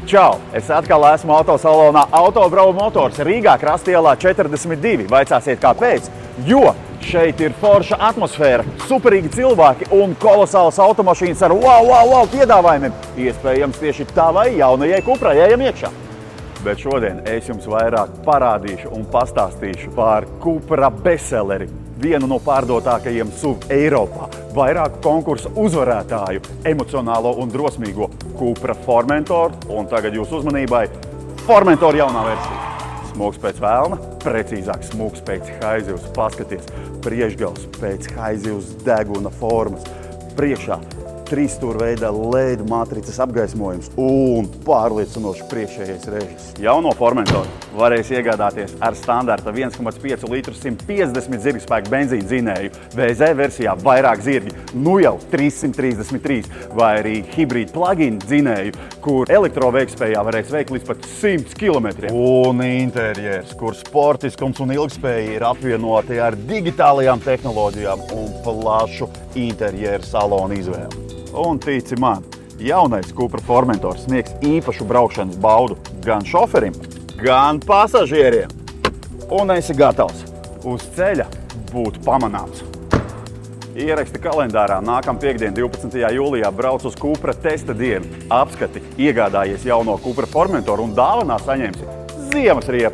Čau! Es atkal esmu autosalonā Autobrauva Motors Rīgā Krastielā 42. Vaicāsiet, kāpēc? Jo šeit ir forša atmosfēra, superīgi cilvēki un kolosālas automašīnas ar wow piedāvājumiem. Iespējams, tieši tavai jaunajai Cuprai ejam iekšā. Bet šodien es jums vairāk parādīšu un pastāstīšu par Cupra bestselleri, vienu no pārdotākajiem SUV Eiropā, vairāku konkursu uzvarētāju, emocionālo un drosmīgo Cupra Formentor, un tagad jūsu uzmanībai Formentor jaunā versija. Smuks pēc velna, precīzāk smuks pēc haizivs. Paskaties, priekšgals pēc haizivs deguna formas. Priekšā trīsstūrveida LED matricas apgaismojums un pārliecinoši priekšējais režis. Jauno Formentoru varēs iegādāties ar standarta 1,5 litru 150 zirgspēku benzīna dzinēju, VZ versijā vairāk zirgi, nu jau 333, vai arī hibrīd plug-in dzinēju, kur elektroveikspējā varēs veikt līdz pat 100 km. Un interjers, kur sportiskums un ilgspēja ir apvienoti ar digitālajām tehnoloģijām un plašu interjeru salonu izvēli. Un tici man, jaunais Cupra Formentor sniegs īpašu braukšanas baudu gan šoferim, gan pasažieriem. Un esi gatavs uz ceļa būt pamanāms. Ieraksti kalendārā nākamā piekdien, 12. jūlijā brauc uz Cupra testa dienu. Apskati, iegādājies jauno Cupra Formentoru un dāvanā saņemsi ziemas riepas.